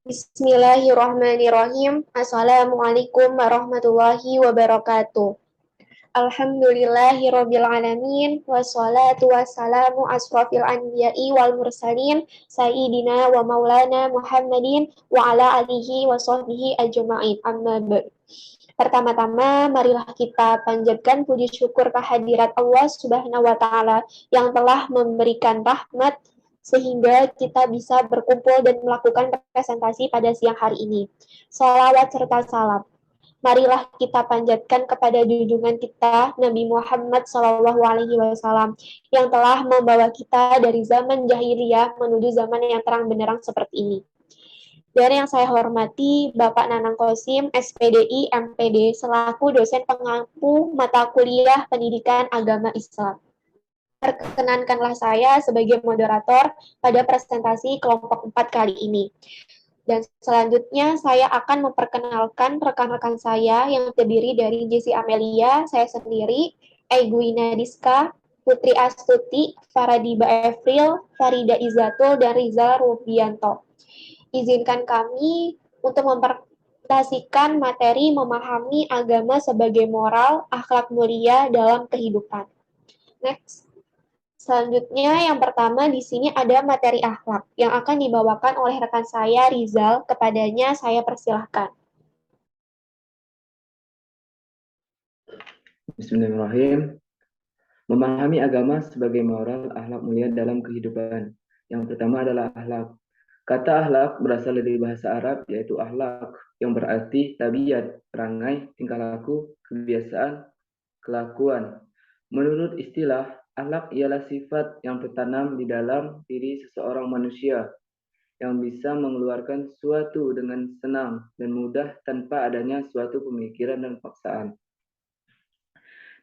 Bismillahirrahmanirrahim. Assalamualaikum warahmatullahi wabarakatuh. Alhamdulillahirabbil alamin wassalatu wassalamu asrofil anbiya'i wal mursalin sayyidina wa maulana Muhammadin wa ala alihi wa sahbihi ajma'in. Amma ba'd. Pertama-tama, marilah kita panjatkan puji syukur kehadirat Allah Subhanahu wa Ta'ala yang telah memberikan rahmat sehingga kita bisa berkumpul dan melakukan presentasi pada siang hari ini. Salawat serta salam. Marilah kita panjatkan kepada junjungan kita Nabi Muhammad SAW yang telah membawa kita dari zaman jahiliyah menuju zaman yang terang benderang seperti ini. Dan yang saya hormati Bapak Nanang Kosim, SPDI, MPD, selaku dosen pengampu mata kuliah Pendidikan Agama Islam. Perkenankanlah saya sebagai moderator pada presentasi kelompok 4 kali ini. Dan selanjutnya saya akan memperkenalkan rekan-rekan saya yang terdiri dari Jesse Amelia, saya sendiri, Egwina Diska, Putri Astuti, Faradiba Evril, Farida Izatul, dan Rizal Rubianto. Izinkan kami untuk mempresentasikan materi memahami agama sebagai moral, akhlak mulia dalam kehidupan. Next. Selanjutnya, yang pertama di sini ada materi akhlak yang akan dibawakan oleh rekan saya, Rizal. Kepadanya saya persilahkan. Bismillahirrahmanirrahim. Memahami agama sebagai moral akhlak mulia dalam kehidupan. Yang pertama adalah akhlak. Kata akhlak berasal dari bahasa Arab yaitu akhlak yang berarti tabiat, perangai, tingkah laku, kebiasaan, kelakuan. Menurut istilah, akhlak ialah sifat yang tertanam di dalam diri seseorang manusia yang bisa mengeluarkan suatu dengan senang dan mudah tanpa adanya suatu pemikiran dan paksaan.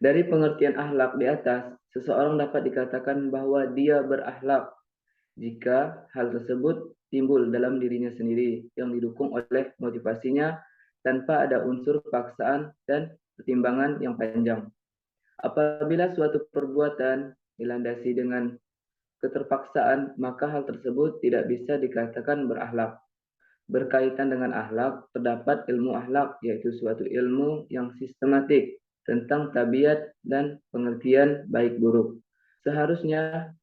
Dari pengertian akhlak di atas, seseorang dapat dikatakan bahwa dia berakhlak jika hal tersebut timbul dalam dirinya sendiri yang didukung oleh motivasinya tanpa ada unsur paksaan dan pertimbangan yang panjang. Apabila suatu perbuatan dilandasi dengan keterpaksaan, maka hal tersebut tidak bisa dikatakan berakhlak. Berkaitan dengan akhlak, terdapat ilmu akhlak, yaitu suatu ilmu yang sistematik tentang tabiat dan pengertian baik buruk. Seharusnya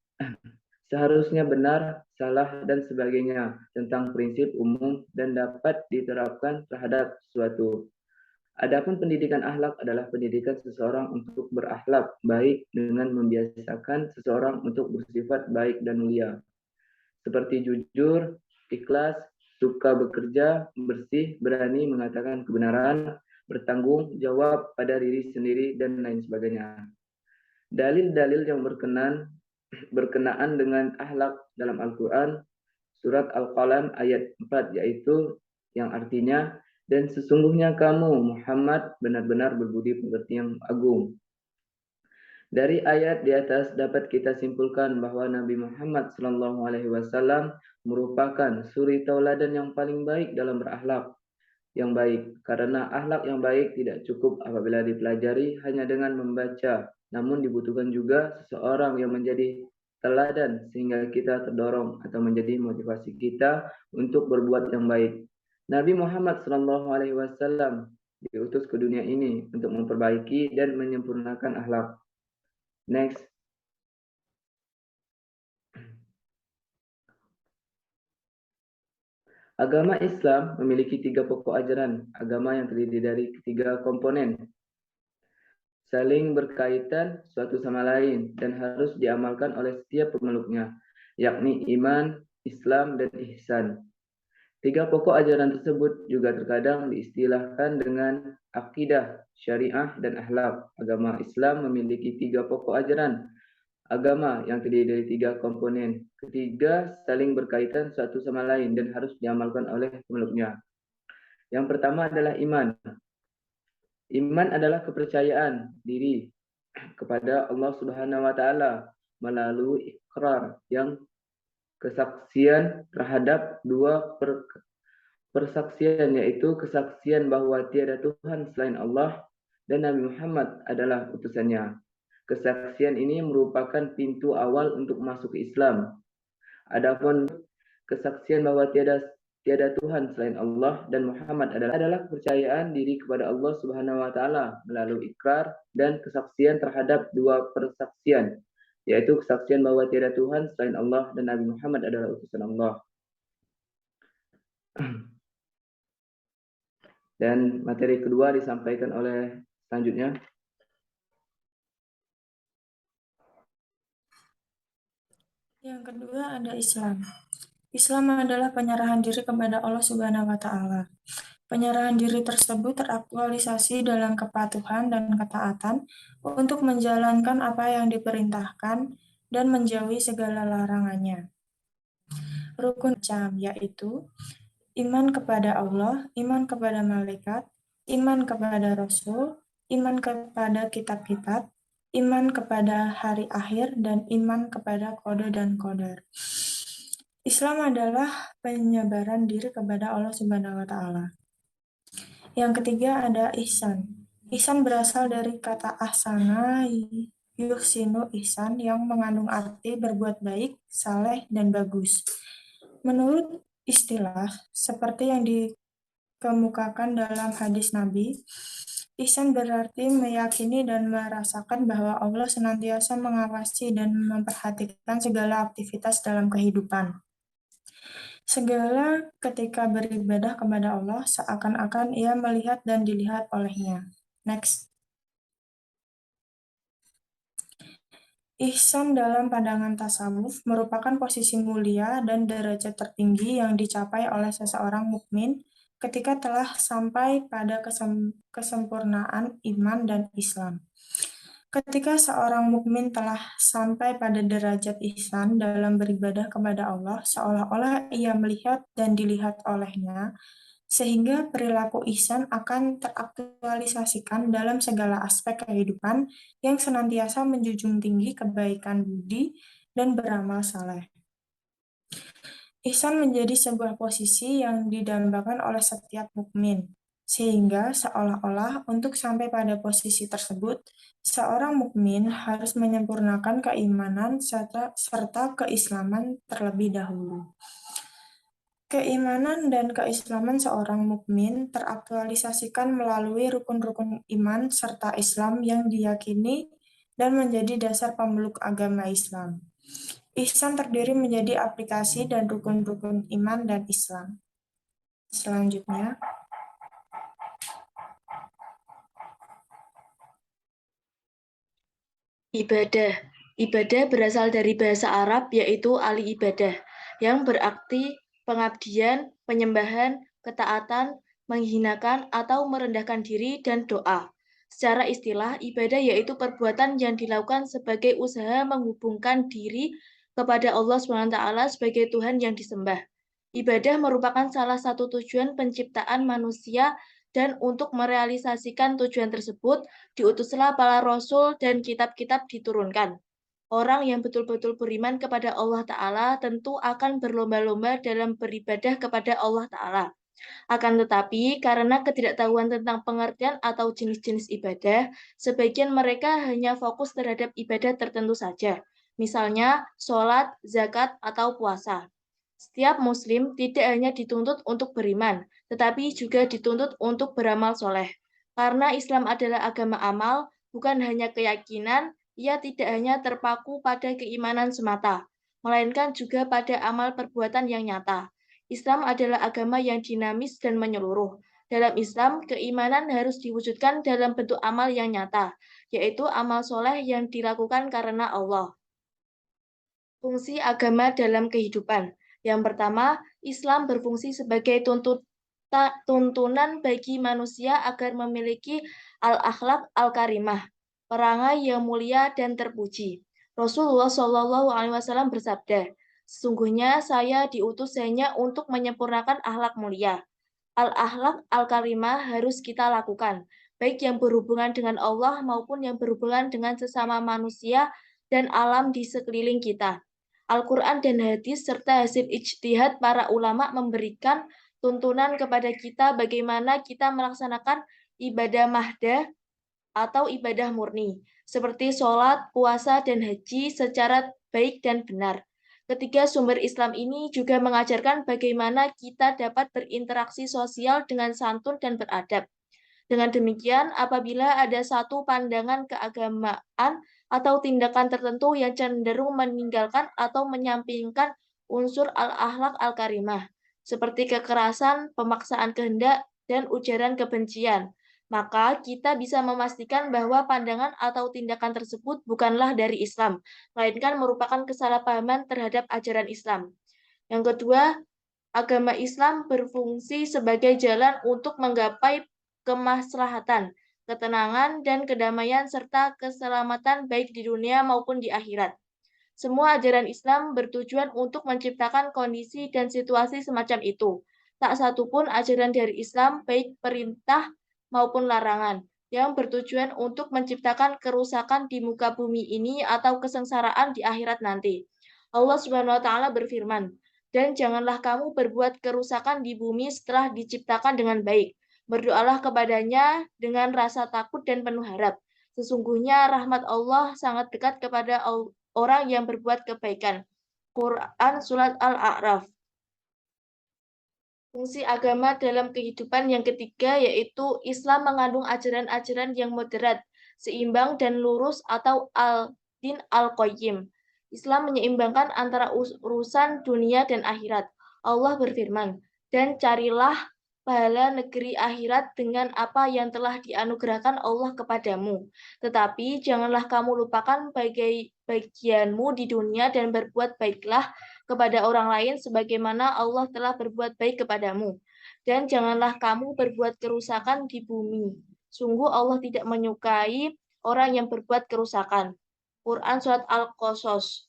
benar, salah, dan sebagainya tentang prinsip umum dan dapat diterapkan terhadap suatu. Adapun pendidikan akhlak adalah pendidikan seseorang untuk berakhlak baik dengan membiasakan seseorang untuk bersifat baik dan mulia, seperti jujur, ikhlas, suka bekerja, bersih, berani mengatakan kebenaran, bertanggung jawab pada diri sendiri, dan lain sebagainya. Dalil-dalil yang berkenaan dengan akhlak dalam Al-Quran, surat Al-Qalam ayat 4, yaitu yang artinya, dan sesungguhnya kamu Muhammad benar-benar berbudi pekerti yang agung. Dari ayat di atas dapat kita simpulkan bahwa Nabi Muhammad SAW merupakan suri tauladan yang paling baik dalam berakhlak yang baik. Karena akhlak yang baik tidak cukup apabila dipelajari hanya dengan membaca, namun dibutuhkan juga seseorang yang menjadi teladan sehingga kita terdorong atau menjadi motivasi kita untuk berbuat yang baik. Nabi Muhammad SAW diutus ke dunia ini untuk memperbaiki dan menyempurnakan akhlak. Next. Agama Islam memiliki 3 pokok ajaran agama yang terdiri dari 3 komponen, saling berkaitan suatu sama lain dan harus diamalkan oleh setiap pemeluknya, yakni iman, Islam, dan ihsan. 3 pokok ajaran tersebut juga terkadang diistilahkan dengan akidah, syariah, dan akhlak. Agama Islam memiliki 3 pokok ajaran agama yang terdiri dari 3 komponen. Ketiga saling berkaitan satu sama lain dan harus diamalkan oleh pemeluknya. Yang pertama adalah iman. Iman adalah kepercayaan diri kepada Allah Subhanahu wa taala melalui ikrar yang kesaksian terhadap 2 persaksian, yaitu kesaksian bahwa tiada Tuhan selain Allah dan Nabi Muhammad adalah utusannya. Kesaksian ini merupakan pintu awal untuk masuk ke Islam. Adapun kesaksian bahwa tiada tiada Tuhan selain Allah dan Muhammad adalah kepercayaan diri kepada Allah Subhanahu wa taala melalui ikrar dan kesaksian terhadap dua persaksian, yaitu kesaksian bahwa tiada Tuhan selain Allah dan Nabi Muhammad adalah utusan Allah. Dan materi kedua disampaikan oleh selanjutnya. Yang kedua ada Islam. Islam adalah penyerahan diri kepada Allah Subhanahu wa taala. Penyerahan diri tersebut teraktualisasi dalam kepatuhan dan ketaatan untuk menjalankan apa yang diperintahkan dan menjauhi segala larangannya. Rukun Islam yaitu iman kepada Allah, iman kepada malaikat, iman kepada Rasul, iman kepada kitab-kitab, iman kepada hari akhir, dan iman kepada qada dan qadar. Islam adalah penyebaran diri kepada Allah Subhanahu wa taala. Yang ketiga ada ihsan. Ihsan berasal dari kata ahsana yuhsinu ihsan yang mengandung arti berbuat baik, saleh, dan bagus. Menurut istilah seperti yang dikemukakan dalam hadis Nabi, ihsan berarti meyakini dan merasakan bahwa Allah senantiasa mengawasi dan memperhatikan segala aktivitas dalam kehidupan. Segala ketika beribadah kepada Allah seakan-akan ia melihat dan dilihat olehnya. Next. Ihsan dalam pandangan tasawuf merupakan posisi mulia dan derajat tertinggi yang dicapai oleh seseorang mukmin ketika telah sampai pada kesempurnaan iman dan Islam. Ketika seorang mukmin telah sampai pada derajat ihsan dalam beribadah kepada Allah, seolah-olah ia melihat dan dilihat olehnya, sehingga perilaku ihsan akan teraktualisasikan dalam segala aspek kehidupan yang senantiasa menjunjung tinggi kebaikan budi dan beramal saleh. Ihsan menjadi sebuah posisi yang didambakan oleh setiap mukmin, sehingga seolah-olah untuk sampai pada posisi tersebut, seorang mukmin harus menyempurnakan keimanan serta keislaman terlebih dahulu. Keimanan dan keislaman seorang mukmin teraktualisasikan melalui rukun-rukun iman serta Islam yang diyakini dan menjadi dasar pemeluk agama Islam. Ihsan terdiri menjadi aplikasi dan rukun-rukun iman dan Islam. Selanjutnya, ibadah. Ibadah berasal dari bahasa Arab yaitu al-ibadah, yang berarti pengabdian, penyembahan, ketaatan, menghinakan atau merendahkan diri, dan doa. Secara istilah, ibadah yaitu perbuatan yang dilakukan sebagai usaha menghubungkan diri kepada Allah SWT sebagai Tuhan yang disembah. Ibadah merupakan salah satu tujuan penciptaan manusia, dan untuk merealisasikan tujuan tersebut, diutuslah para rasul dan kitab-kitab diturunkan. Orang yang betul-betul beriman kepada Allah Ta'ala tentu akan berlomba-lomba dalam beribadah kepada Allah Ta'ala. Akan tetapi, karena ketidaktahuan tentang pengertian atau jenis-jenis ibadah, sebagian mereka hanya fokus terhadap ibadah tertentu saja, misalnya sholat, zakat, atau puasa. Setiap muslim tidak hanya dituntut untuk beriman, tetapi juga dituntut untuk beramal soleh. Karena Islam adalah agama amal, bukan hanya keyakinan, ia tidak hanya terpaku pada keimanan semata, melainkan juga pada amal perbuatan yang nyata. Islam adalah agama yang dinamis dan menyeluruh. Dalam Islam, keimanan harus diwujudkan dalam bentuk amal yang nyata, yaitu amal soleh yang dilakukan karena Allah. Fungsi agama dalam kehidupan. Yang pertama, Islam berfungsi sebagai tuntunan bagi manusia agar memiliki al-akhlak al-karimah, perangai yang mulia dan terpuji. Rasulullah SAW bersabda, "Sesungguhnya saya diutus hanya untuk menyempurnakan akhlak mulia." Al-akhlak al-karimah harus kita lakukan, baik yang berhubungan dengan Allah maupun yang berhubungan dengan sesama manusia dan alam di sekeliling kita. Al-Quran dan hadis serta hasil ijtihad para ulama memberikan tuntunan kepada kita bagaimana kita melaksanakan ibadah mahdah atau ibadah murni, seperti sholat, puasa, dan haji secara baik dan benar. Ketiga sumber Islam ini juga mengajarkan bagaimana kita dapat berinteraksi sosial dengan santun dan beradab. Dengan demikian, apabila ada satu pandangan keagamaan atau tindakan tertentu yang cenderung meninggalkan atau menyampingkan unsur al-akhlak al-karimah, seperti kekerasan, pemaksaan kehendak, dan ujaran kebencian, maka kita bisa memastikan bahwa pandangan atau tindakan tersebut bukanlah dari Islam, melainkan merupakan kesalahpahaman terhadap ajaran Islam. Yang kedua, agama Islam berfungsi sebagai jalan untuk menggapai kemaslahatan, ketenangan, dan kedamaian serta keselamatan baik di dunia maupun di akhirat. Semua ajaran Islam bertujuan untuk menciptakan kondisi dan situasi semacam itu. Tak satupun ajaran dari Islam, baik perintah maupun larangan, yang bertujuan untuk menciptakan kerusakan di muka bumi ini atau kesengsaraan di akhirat nanti. Allah Subhanahu wa taala berfirman, "Dan janganlah kamu berbuat kerusakan di bumi setelah diciptakan dengan baik. Berdoalah kepadanya dengan rasa takut dan penuh harap. Sesungguhnya rahmat Allah sangat dekat kepada orang yang berbuat kebaikan." Quran Surat Al-A'raf. Fungsi agama dalam kehidupan yang ketiga yaitu Islam mengandung ajaran-ajaran yang moderat, seimbang dan lurus atau al-din al-qayyim. Islam menyeimbangkan antara urusan dunia dan akhirat. Allah berfirman, "Dan carilah pahala negeri akhirat dengan apa yang telah dianugerahkan Allah kepadamu. Tetapi janganlah kamu lupakan bagianmu di dunia dan berbuat baiklah kepada orang lain sebagaimana Allah telah berbuat baik kepadamu. Dan janganlah kamu berbuat kerusakan di bumi. Sungguh Allah tidak menyukai orang yang berbuat kerusakan." Quran Surat Al-Qasas.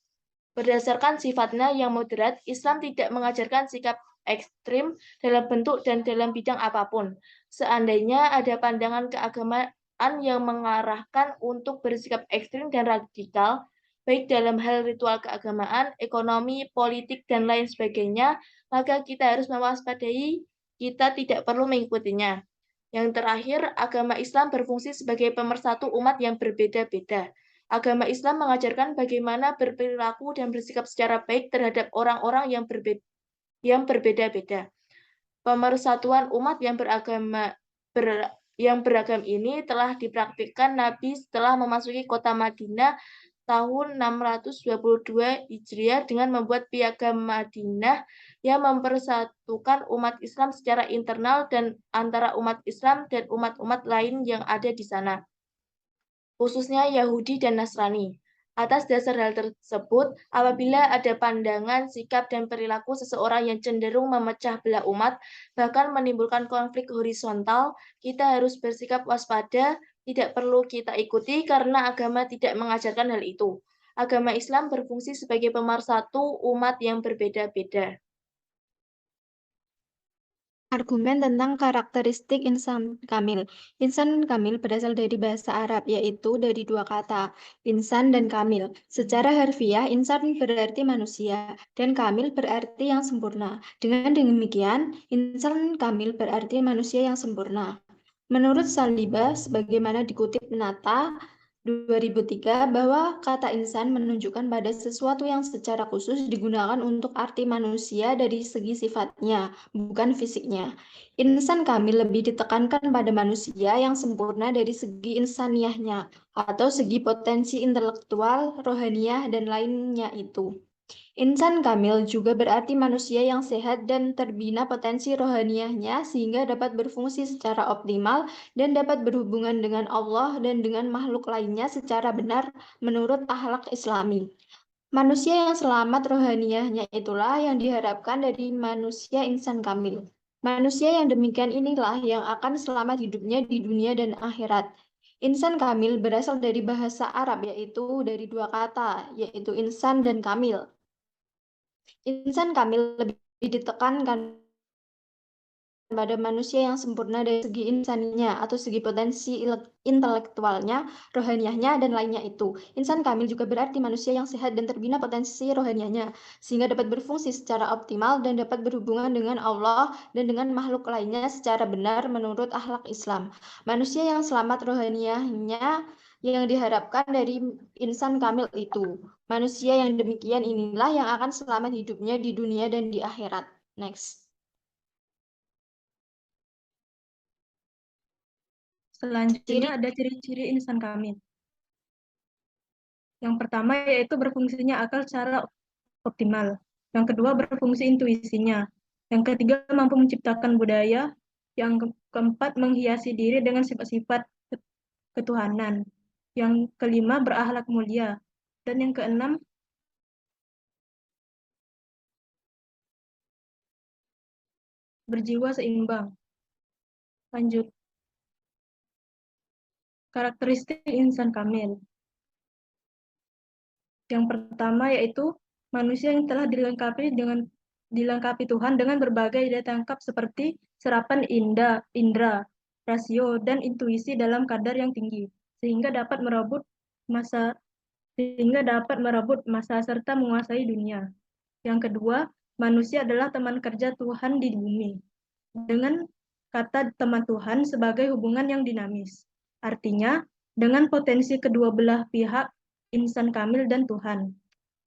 Berdasarkan sifatnya yang moderat, Islam tidak mengajarkan sikap ekstrim dalam bentuk dan dalam bidang apapun. Seandainya ada pandangan keagamaan yang mengarahkan untuk bersikap ekstrim dan radikal, baik dalam hal ritual keagamaan, ekonomi, politik, dan lain sebagainya, maka kita harus mewaspadai, kita tidak perlu mengikutinya. Yang terakhir, agama Islam berfungsi sebagai pemersatu umat yang berbeda-beda. Agama Islam mengajarkan bagaimana berperilaku dan bersikap secara baik terhadap orang-orang yang berbeda-beda. Pemersatuan umat yang beragam ini telah dipraktikkan Nabi setelah memasuki kota Madinah tahun 622 Hijriah dengan membuat Piagam Madinah yang mempersatukan umat Islam secara internal dan antara umat Islam dan umat-umat lain yang ada di sana, khususnya Yahudi dan Nasrani. Atas dasar hal tersebut, apabila ada pandangan, sikap, dan perilaku seseorang yang cenderung memecah belah umat, bahkan menimbulkan konflik horizontal, kita harus bersikap waspada, tidak perlu kita ikuti karena agama tidak mengajarkan hal itu. Agama Islam berfungsi sebagai pemersatu umat yang berbeda-beda. Argumen tentang karakteristik insan kamil. Insan kamil berasal dari bahasa Arab, yaitu dari dua kata, insan dan kamil. Secara harfiah, insan berarti manusia, dan kamil berarti yang sempurna. Dengan demikian, insan kamil berarti manusia yang sempurna. Menurut Saliba, sebagaimana dikutip Nata 2003, bahwa kata insan menunjukkan pada sesuatu yang secara khusus digunakan untuk arti manusia dari segi sifatnya, bukan fisiknya. Insan kamil lebih ditekankan pada manusia yang sempurna dari segi insaniahnya, atau segi potensi intelektual, rohaniah, dan lainnya itu. Insan kamil juga berarti manusia yang sehat dan terbina potensi rohaniahnya sehingga dapat berfungsi secara optimal dan dapat berhubungan dengan Allah dan dengan makhluk lainnya secara benar menurut akhlak Islami. Manusia yang selamat rohaniahnya itulah yang diharapkan dari manusia insan kamil. Manusia yang demikian inilah yang akan selamat hidupnya di dunia dan akhirat. Insan kamil berasal dari bahasa Arab, yaitu dari dua kata, yaitu insan dan kamil. Insan kamil lebih ditekankan pada manusia yang sempurna dari segi insaninya atau segi potensi intelektualnya, rohaniahnya, dan lainnya itu. Insan kamil juga berarti manusia yang sehat dan terbina potensi rohaniahnya, sehingga dapat berfungsi secara optimal dan dapat berhubungan dengan Allah dan dengan makhluk lainnya secara benar menurut akhlak Islam. Manusia yang selamat rohaniahnya yang diharapkan dari insan kamil itu. Manusia yang demikian inilah yang akan selamat hidupnya di dunia dan di akhirat. Next. Selanjutnya ada ciri-ciri insan kamil. Yang pertama yaitu berfungsinya akal secara optimal. Yang kedua berfungsi intuisinya. Yang ketiga mampu menciptakan budaya. Yang keempat menghiasi diri dengan sifat-sifat ketuhanan. Yang kelima berakhlak mulia. Dan yang keenam berjiwa seimbang. Lanjut. Karakteristik insan kamil. Yang pertama yaitu manusia yang telah dilengkapi Tuhan dengan berbagai daya tangkap seperti serapan indera, rasio, dan intuisi dalam kadar yang tinggi, sehingga dapat merebut masa serta menguasai dunia. Yang kedua, manusia adalah teman kerja Tuhan di bumi. Dengan kata teman Tuhan sebagai hubungan yang dinamis. Artinya, dengan potensi kedua belah pihak, insan kamil dan Tuhan,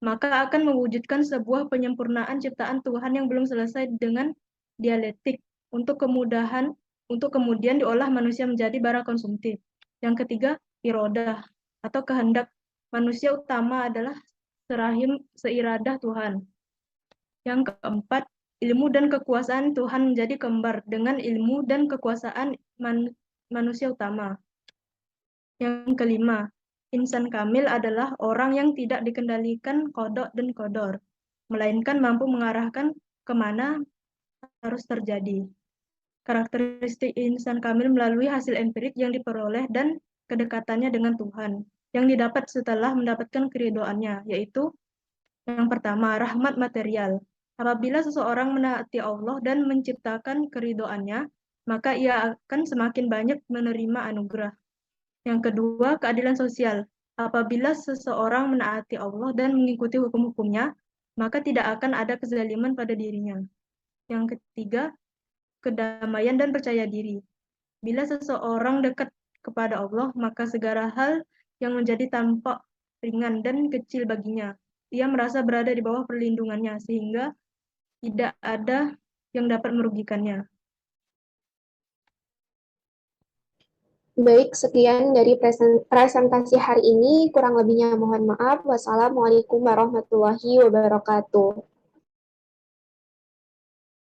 maka akan mewujudkan sebuah penyempurnaan ciptaan Tuhan yang belum selesai dengan dialektik untuk kemudian diolah manusia menjadi barang konsumtif. Yang ketiga, irodah atau kehendak manusia utama adalah seiradah Tuhan. Yang keempat, ilmu dan kekuasaan Tuhan menjadi kembar dengan ilmu dan kekuasaan manusia utama. Yang kelima, insan kamil adalah orang yang tidak dikendalikan kodok dan kodor, melainkan mampu mengarahkan kemana harus terjadi. Karakteristik insan kamil melalui hasil empirik yang diperoleh dan kedekatannya dengan Tuhan, yang didapat setelah mendapatkan keridhoannya, yaitu yang pertama, rahmat material. Apabila seseorang menaati Allah dan menciptakan keridhoannya, maka ia akan semakin banyak menerima anugerah. Yang kedua, keadilan sosial. Apabila seseorang menaati Allah dan mengikuti hukum-hukumnya, maka tidak akan ada kezaliman pada dirinya. Yang ketiga, kedamaian dan percaya diri. Bila seseorang dekat kepada Allah, maka segala hal yang menjadi tampak ringan dan kecil baginya. Ia merasa berada di bawah perlindungannya, sehingga tidak ada yang dapat merugikannya. Baik, sekian dari presentasi hari ini. Kurang lebihnya mohon maaf. Wassalamualaikum warahmatullahi wabarakatuh.